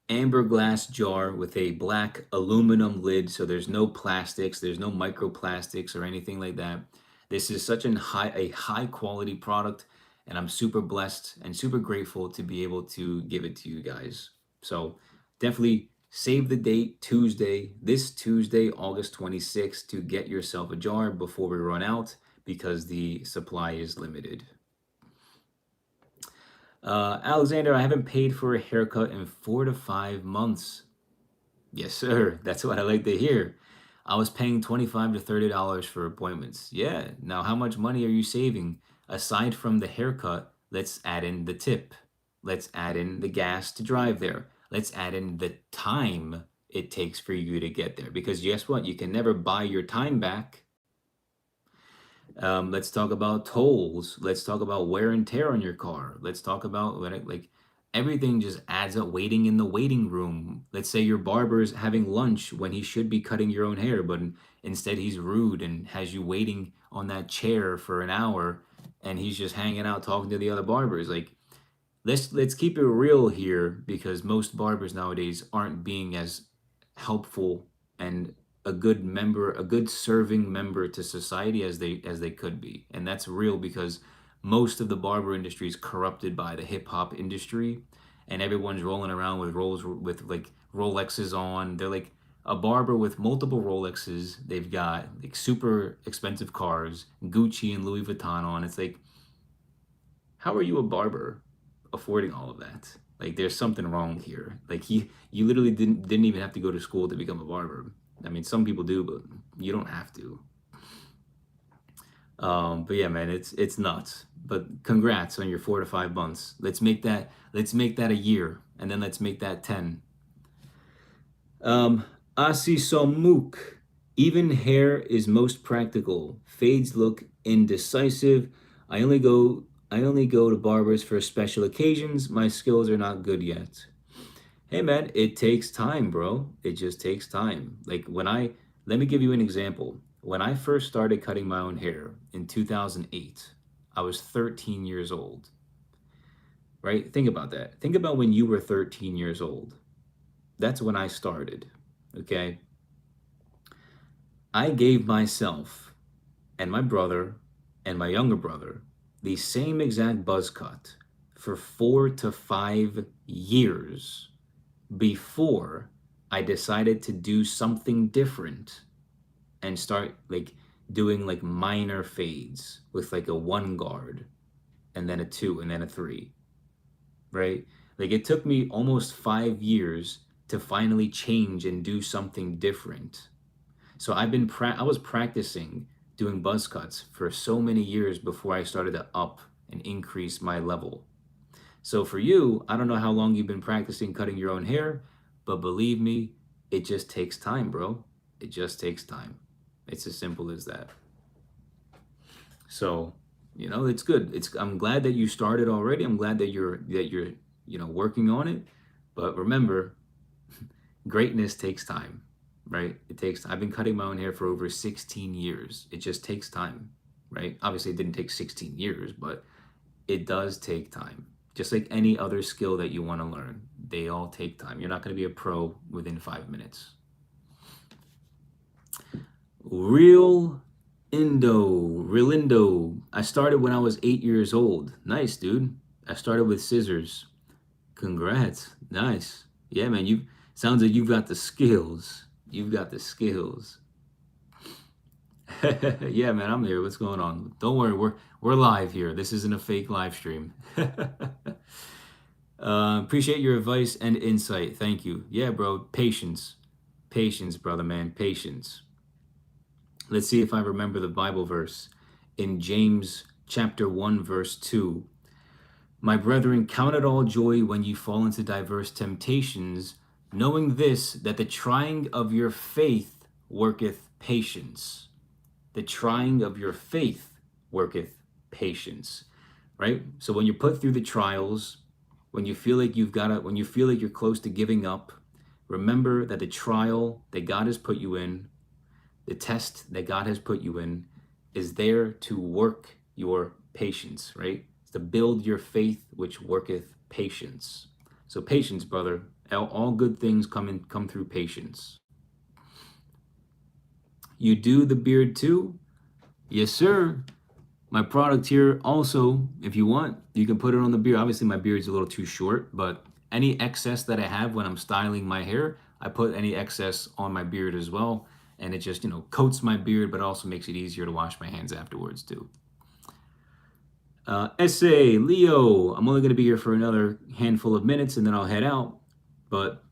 amber glass jar with a black aluminum lid, so there's no plastics, there's no microplastics or anything like that. This is such a high quality product, and I'm super blessed and super grateful to be able to give it to you guys. So definitely save the date Tuesday, this Tuesday, August 26th, to get yourself a jar before we run out because the supply is limited. Alexander, I haven't paid for a haircut in 4 to 5 months. Yes, sir. That's what I like to hear. I was paying $25 to $30 for appointments. Yeah. Now, how much money are you saving? Aside from the haircut, let's add in the tip. Let's add in the gas to drive there. Let's add in the time it takes for you to get there. Because guess what? You can never buy your time back. Let's talk about tolls. Let's talk about wear and tear on your car. Let's talk about like everything just adds up. Waiting in the waiting room. Let's say your barber's having lunch when he should be cutting your own hair, but instead he's rude and has you waiting on that chair for an hour, and he's just hanging out talking to the other barbers. Like let's keep it real here because most barbers nowadays aren't being as helpful and a good member, a good serving member to society as they could be. And that's real because most of the barber industry is corrupted by the hip hop industry, and everyone's rolling around with rolls with like Rolexes on. They're like a barber with multiple Rolexes. They've got like super expensive cars, Gucci and Louis Vuitton on. It's like, how are you a barber affording all of that? Like there's something wrong here. Like you literally didn't even have to go to school to become a barber. I mean, some people do, but you don't have to. But yeah, man, it's nuts. But congrats on your 4 to 5 months. Let's make that a year, and then let's make that 10. Asi Somuk. Even hair is most practical. Fades look indecisive. I only go to barbers for special occasions. My skills are not good yet. Hey man, it takes time, bro. It just takes time. Like let me give you an example. When I first started cutting my own hair in 2008, I was 13 years old, right? Think about that. Think about when you were 13 years old. That's when I started, okay? I gave myself and my brother and my younger brother the same exact buzz cut for 4 to 5 years before I decided to do something different and start like doing like minor fades with like a one guard and then a two and then a three, right? Like it took me almost 5 years to finally change and do something different. So I was practicing doing buzz cuts for so many years before I started to up and increase my level. So for you, I don't know how long you've been practicing cutting your own hair, but believe me, it just takes time, bro. It just takes time. It's as simple as that. So, it's good. I'm glad that you started already. I'm glad that you're working on it. But remember, greatness takes time, right? I've been cutting my own hair for over 16 years. It just takes time, right? Obviously, it didn't take 16 years, but it does take time. Just like any other skill that you want to learn. They all take time. You're not going to be a pro within 5 minutes. Real Indo. I started when I was 8 years old. Nice, dude. I started with scissors. Congrats. Nice. Yeah, man. You sounds like you've got the skills. You've got the skills. Yeah, man. I'm here. What's going on? Don't worry. We're live here. This isn't a fake live stream. Appreciate your advice and insight. Thank you. Yeah, bro. Patience. Patience, brother, man. Patience. Let's see if I remember the Bible verse. In James chapter 1, verse 2. My brethren, count it all joy when you fall into diverse temptations, knowing this, that the trying of your faith worketh patience. The trying of your faith worketh patience. Right? So when you're put through the trials, when you feel like when you feel like you're close to giving up, remember that the trial that God has put you in, the test that God has put you in, is there to work your patience, right? It's to build your faith, which worketh patience. So patience, brother. All good things come through patience. You do the beard too? Yes, sir. My product here also, if you want, you can put it on the beard. Obviously, my beard's a little too short, but any excess that I have when I'm styling my hair, I put any excess on my beard as well. And it just, coats my beard, but also makes it easier to wash my hands afterwards too. Essay, Leo, I'm only going to be here for another handful of minutes and then I'll head out. But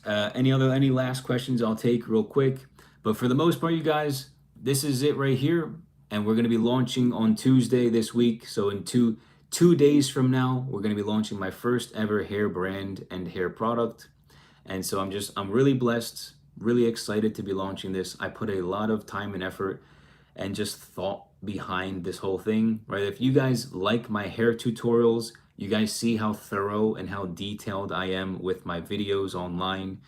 any last questions I'll take real quick. But for the most part, you guys, this is it right here. And we're going to be launching on Tuesday this week. So in two days from now, we're going to be launching my first ever hair brand and hair product. And so I'm really blessed, really excited to be launching this. I put a lot of time and effort and just thought behind this whole thing, right? If you guys like my hair tutorials, you guys see how thorough and how detailed I am with my videos online.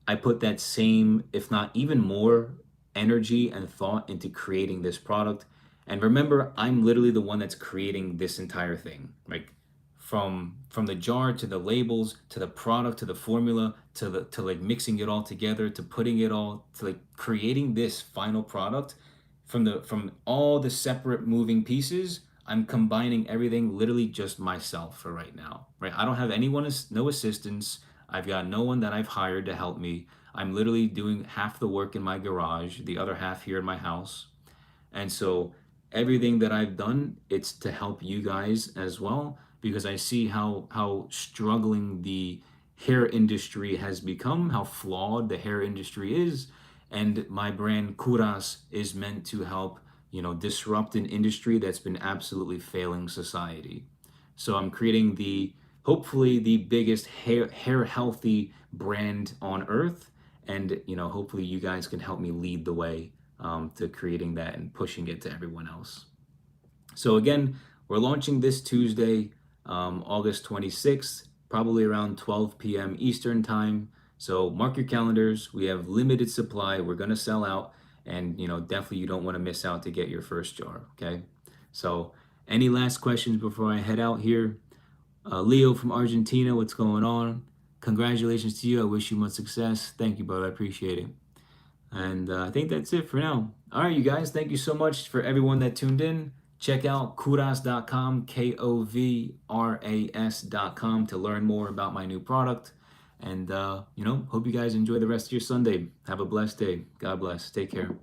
I put that same, if not even more, energy and thought into creating this product. And remember, I'm literally the one that's creating this entire thing. Like from the jar to the labels to the product to the formula to like mixing it all together to putting it all to like creating this final product from all the separate moving pieces. I'm combining everything literally just myself for right now, right? I don't have anyone, no assistants. I've got no one that I've hired to help me. I'm literally doing half the work in my garage, the other half here in my house. And so everything that I've done, it's to help you guys as well, because I see how struggling the hair industry has become, how flawed the hair industry is. And my brand Kuras is meant to help, disrupt an industry that's been absolutely failing society. So I'm creating hopefully the biggest hair healthy brand on earth. And, hopefully you guys can help me lead the way to creating that and pushing it to everyone else. So again, we're launching this Tuesday, August 26th, probably around 12 p.m. Eastern time. So mark your calendars. We have limited supply. We're going to sell out. And, definitely you don't want to miss out to get your first jar. Okay. So any last questions before I head out here? Leo from Argentina, what's going on? Congratulations to you. I wish you much success. Thank you, brother. I appreciate it. And I think that's it for now. All right, you guys, thank you so much for everyone that tuned in. Check out Kovras.com, Kovras.com to learn more about my new product. And, hope you guys enjoy the rest of your Sunday. Have a blessed day. God bless. Take care.